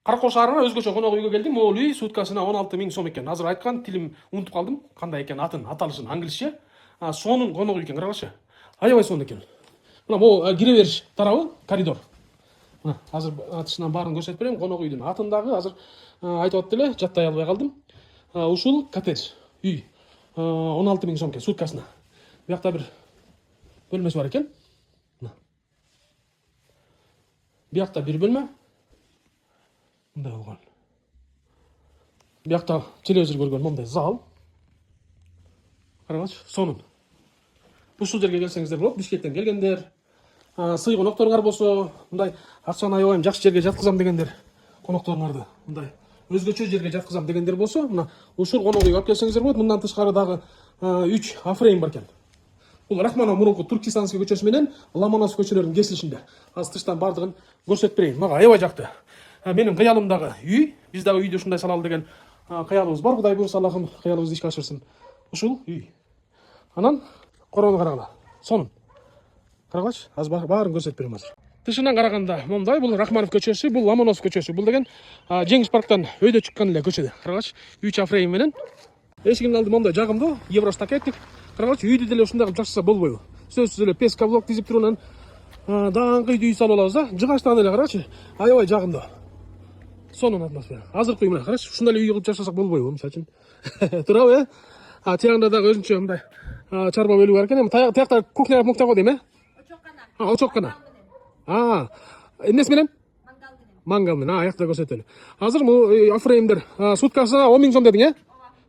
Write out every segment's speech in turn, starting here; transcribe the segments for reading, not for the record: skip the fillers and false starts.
Каракол шаарына өзгөчө конок үйгө келдим. Могул үй суткасына 16 000 сом экен. Азыр айткан тилим унутуп калдым. Кандай экен атын, аталышын англисче. Сонун конок үй экен, карагылчы. Аябай сонун экен. Мына могул кире бериш тарабы, коридор. Мына азыр атышынан баарын көрсөтүп берем. Конок үйдүн атын дагы азыр айтып атты эле, жаттай албай калдым. Ушул коттедж үй 16 000 сом экен суткасына. Биякта бир бөлмөсү бар экен. Биякта бир бөлмө. Мындай болгон. Биякта телевизор көргөн мындай зал. Караңызчы, сонун. Ушул жерге келсеңиздер болот. Бишкектен келгендер, сый конокторуңар болсо, мындай акчаны аябайм жакшы жерге жаткызам дегендер, конокторуңарды мындай өзгөчө жерге жаткызам дегендер болсо, мына ушул конок үйгө алып келсеңиздер болот. Мындан тышкары дагы 3 афрейм бар экен. Бул Рахманов мурунку Туркистанский көчөсү менен Ломоносов көчөлөрүнүн кесилишинде. Азыр тыштан бардыгын көрсөтүп берейин. Мага аябай жакты. Менин кыялымдагы үй, биз дагы үйдү ушундай салалы деген кыялыбыз бар. Кудай буйрса Аллахым кыялыбызды ишке ашырсын. Ушул үй. Анан короону карагыла. Сонун. Карагылачы, азыр баарын көрсөтүп берем азыр. Тышынан караганда мондай, бул Рахманов көчөсү, бул Ломоносов көчөсү. Бул деген Жеңиш парктан өйдө чыккан эле көчөдө. Карагылачы, 3 афрейм менен. Эшигинин алды мондай жагымдуу, евростакеттик. Карагылачы, үйдү деле ушундай кылып жакшырса болбойбу? Сөзсүз эле песка блок тизип туруунан даңкый үй салып алабыз да. Жыгачтан эле карачы, аябай жагымдуу. Сонун атмосфера. Азыркы үй мына карачы, ушундай эле үй кылып жашасак болбойбу, мисалы үчүн. Турабы, Тиягында дагы өзүнчө мындай чарба бөлүгү бар экен. Тиякта кухня мукта го дейм, Очоккана. Очоккана. Эмнеси менен? Мангал менен. Аякта көрсөтөлү. Азыр бул афреймдер суткасына 10 000 сом дедиң,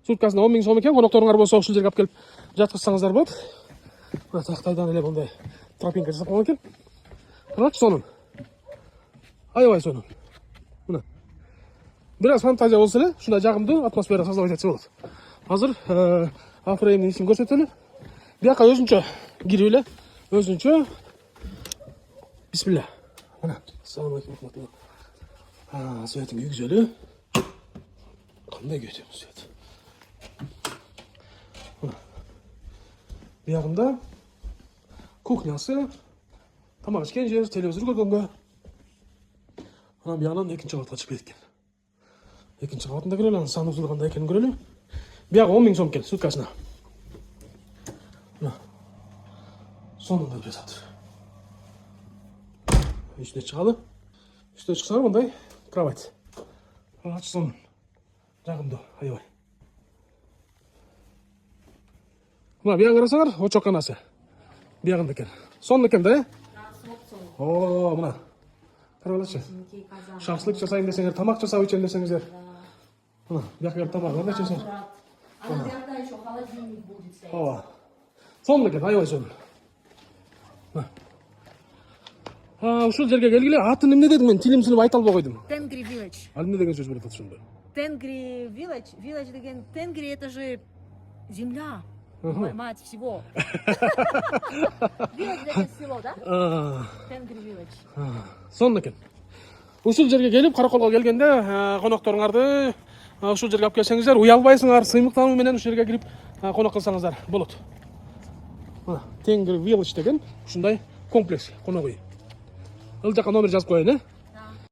Суткасына 10 000 сом экен. Конокторуңар болсо ушул жерге алып келип жаткызсаңыздар болот. Мына тактайдан эле мындай тропинка жасап койгон экен. Карачы, сонун. Аябай сонун. Мына. Бир аз фантазия болсо эле, ушундай жагымдуу атмосфера создавать этсе болот. Азыр афреймдин ишин көрсөтөлү. Бияка өзүнчө кирип эле, өзүнчө. Бисмилла. Мына. Ассалам алейкум. Светин күйгүзөлү. Кандай күйөтөм свет. Биягында кухнясы, тамак ичкен жер, телевизор көргөнгө. Анан биягынан экинчи кабатка чыгып кеткен. Экинчи кабатында көрөлү, анын санузулу кандай экенин көрөлү. Биягы 10 000 сом экен суткасына. Мына. Сонун деп жатат. Үстүнө чыгалы. Үстүнө чыксаңар мындай кровать. Карачы, сонун. Жагымдуу, аябай. Мына биян карасаңар, очокканасы. Биягында экен. Сонун экен да, мына. Карагылачы. Шашлык жасайын десеңер, тамак жасап ичем десеңиздер. Мына, бияка келип тамак кандай ичесиңер. Ана бияка ещё холодильник будет стоять. Сонун экен, аябай сонун. Ушул жерге келгиле, атын эмне дедим мен, тилим сынып айта албай койдум. Тенгри Village. Ал эмне деген сөз болот ошондо? Тенгри Village. Village деген Тенгри это же земля. Мать всего. Village деген село, да? Тенгри Village. Сонун экен. Ушул жерге келип, Караколго келгенде, конокторуңарды ушул жерге алып келсеңиздер, уялбайсыңар, сыймыктануу менен ушул жерге кирип конок кылсаңыздар болот. Мына, Тенгри Village деген ушундай комплекс, конок үй. Ыл жака номер жазып коеюн,